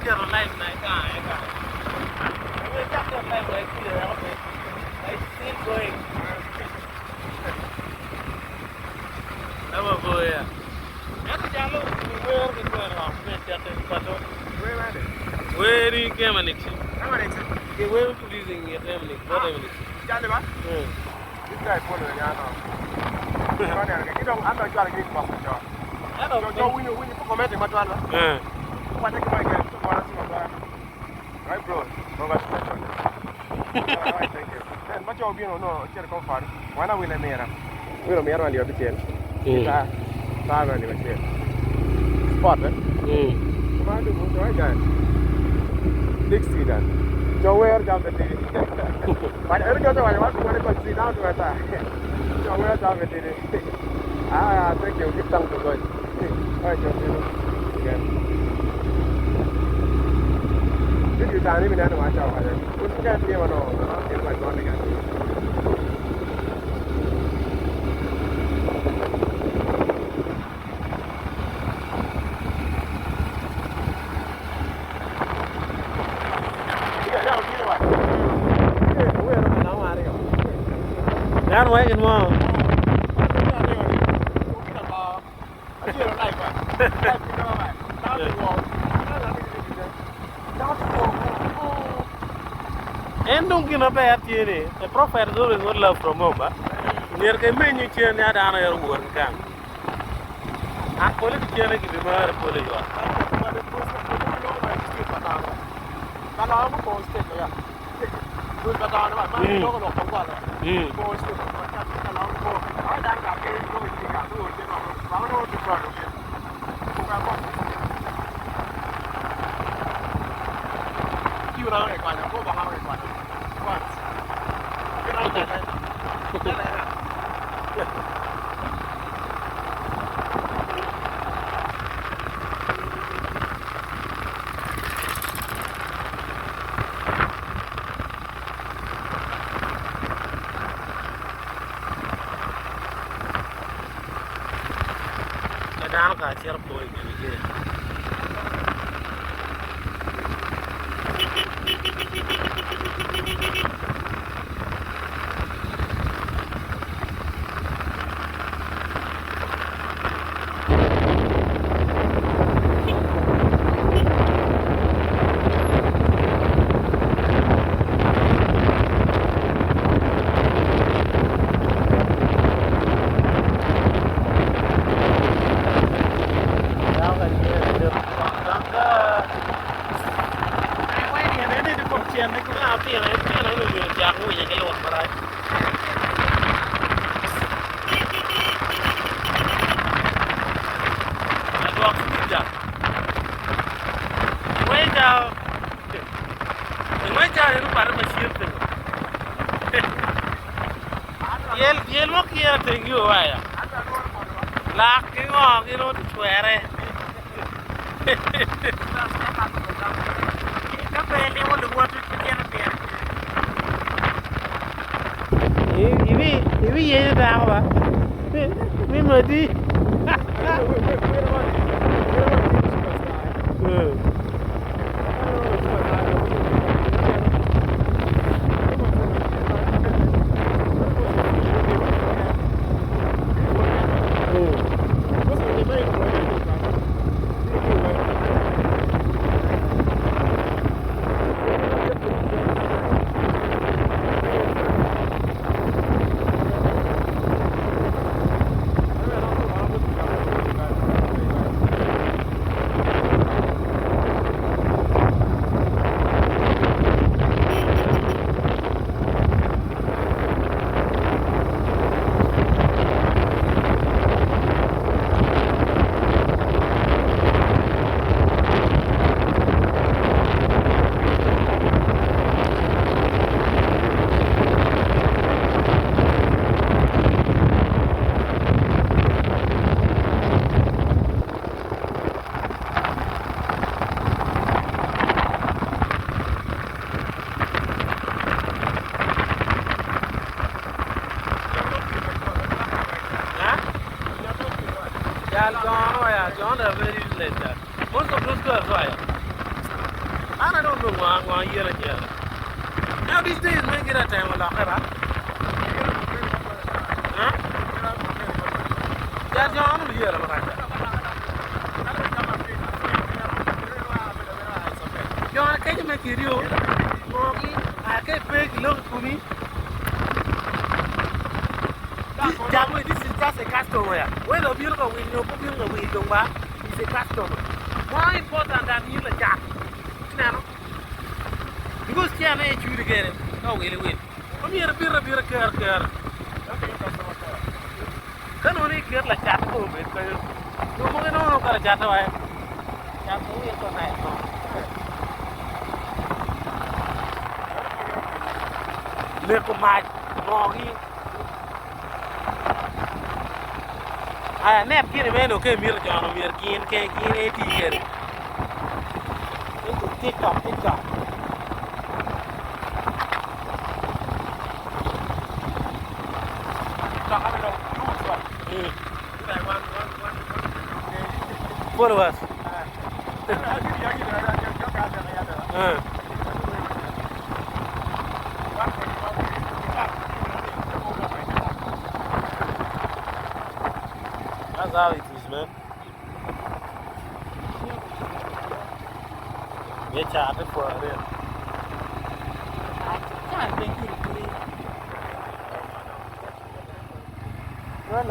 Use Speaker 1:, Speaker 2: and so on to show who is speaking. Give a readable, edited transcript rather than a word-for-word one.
Speaker 1: Chắc là này cái chắc là này cái kia nó phải I still going. Nó mà vui à. Nó chả luôn where cái quên rồi mình chặt đến Batoro. Where are they? Where đi cái mà nix. Cái mà nix. Cái where we producing it em nix. What em nix. Chả đấy ba? This guy phone rồi nha nó. Cái này cái đông ăn rồi cho cái gì mà cho. Cho win comment mà cho ăn đó. What take my guys to right, bro? Congratulations. Alright, thank you. And much of you know, check come far. Why not we let me around? We don't matter on your bitch. Yeah. Time on your bitch. Spot, eh? Come on, do good, right, guys? Big seed, then. So where down the day? But every time I want to see down to my side. So where down the day? Thank you. Give thanks to God. Alright, Joe. Again. You can't even watch out. You can't even know. It's like going again. That way can move. And don't get a bad theory. The prophet is always good love from home. Near the menu chair, not on your work. I call it the chair, give him a police. John, a very later. Most of those girls, why? And I don't know one year and year. Now these days, make it a time of Lakara. Yeah, John, here, John, can you make it you? I can't make look to me. This is just a customer. When a beautiful window, is a customer. More important than you, the jack. Now, because can't let you to get it. Oh, will win. Come here, a beer, care. Can only get like that home. No more than all of a cat away. That's only a night. Little mite, moggy. I never get a man who came here, John. We are keen, 80 years. TikTok. Follow us. That's how it is, man. We're chatting for a real. I can't think you. Well,